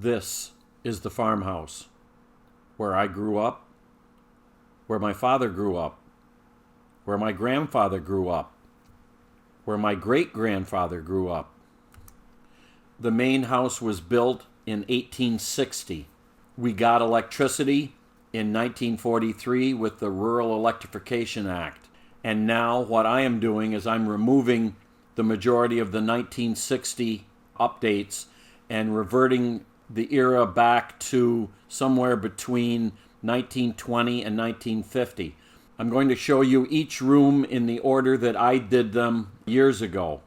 This is the farmhouse where I grew up, where my father grew up, where my grandfather grew up, where my great-grandfather grew up. The main house was built in 1860. We got electricity in 1943 with the Rural Electrification Act. And now what I am doing is I'm removing the majority of the 1960 updates and reverting the era back to somewhere between 1920 and 1950. I'm going to show you each room in the order that I did them years ago.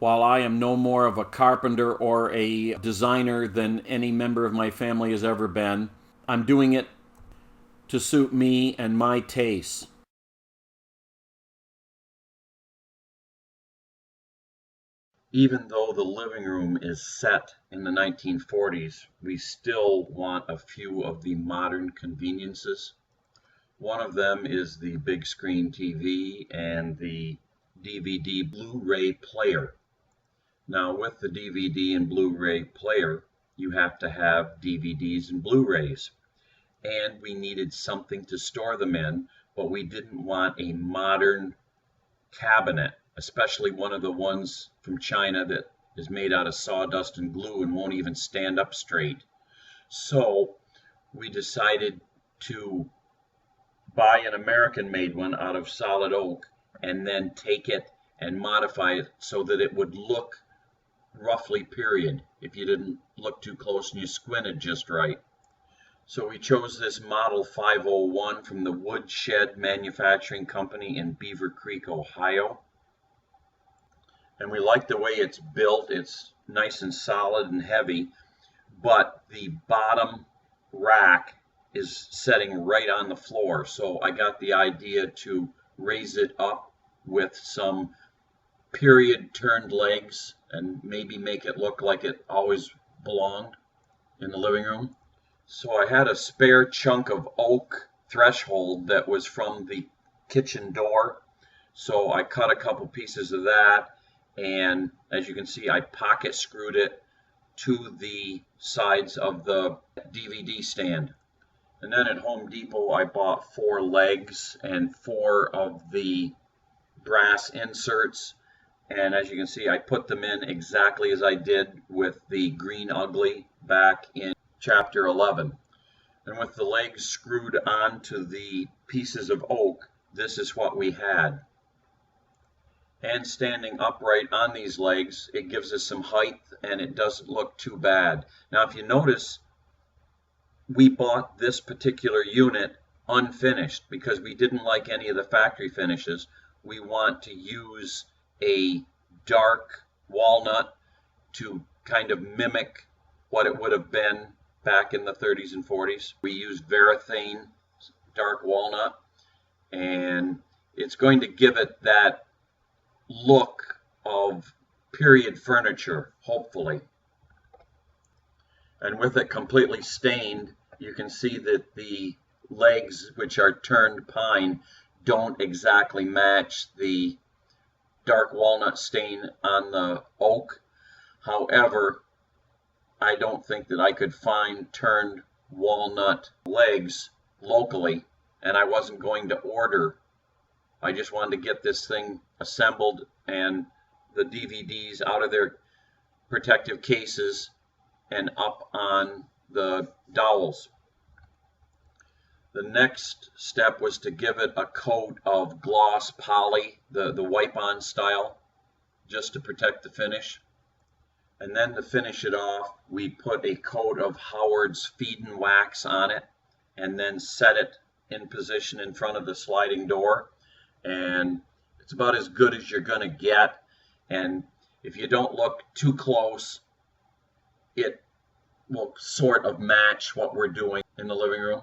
While I am no more of a carpenter or a designer than any member of my family has ever been, I'm doing it to suit me and my tastes. Even though the living room is set in the 1940s, we still want a few of the modern conveniences. One of them is the big screen TV and the DVD Blu-ray player. Now, with the DVD and Blu-ray player, you have to have DVDs and Blu-rays. And we needed something to store them in, but we didn't want a modern cabinet, especially one of the ones from China that is made out of sawdust and glue and won't even stand up straight. So we decided to buy an American-made one out of solid oak and then take it and modify it so that it would look roughly period if you didn't look too close and you squinted just right. So we chose this Model 501 from the Woodshed Manufacturing Company in Beaver Creek, Ohio. And we like the way it's built. It's nice and solid and heavy, but the bottom rack is setting right on the floor. So I got the idea to raise it up with some period turned legs and maybe make it look like it always belonged in the living room. So I had a spare chunk of oak threshold that was from the kitchen door. So I cut a couple pieces of that, and as you can see, I pocket screwed it to the sides of the DVD stand. And then at Home Depot, I bought 4 legs and 4 of the brass inserts. And as you can see, I put them in exactly as I did with the Green Ugly back in Chapter 11. And with the legs screwed onto the pieces of oak, this is what we had. And standing upright on these legs, it gives us some height and it doesn't look too bad. Now, if you notice, we bought this particular unit unfinished because we didn't like any of the factory finishes. We want to use a dark walnut to kind of mimic what it would have been back in the 30s and 40s. We used Varathane dark walnut, and it's going to give it that look of period furniture, hopefully. And with it completely stained, you can see that the legs, which are turned pine, don't exactly match the dark walnut stain on the oak. However, I don't think that I could find turned walnut legs locally, and I wasn't going to order. I just wanted to get this thing assembled and the DVDs out of their protective cases and up on the dowels. The next step was to give it a coat of gloss poly, the wipe-on style, just to protect the finish. And then to finish it off, we put a coat of Howard's Feed and Wax on it and then set it in position in front of the sliding door. And it's about as good as you're going to get. And if you don't look too close, it will sort of match what we're doing in the living room.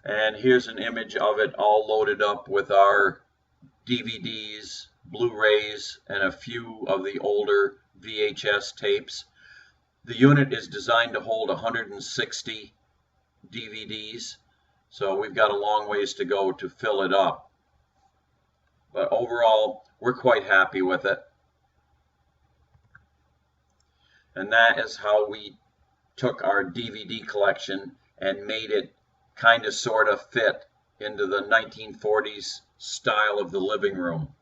And here's an image of it all loaded up with our DVDs, Blu-rays, and a few of the older VHS tapes. The unit is designed to hold 160 DVDs, so we've got a long ways to go to fill it up. But overall, we're quite happy with it. And that is how we took our DVD collection and made it kind of sort of fit into the 1940s style of the living room.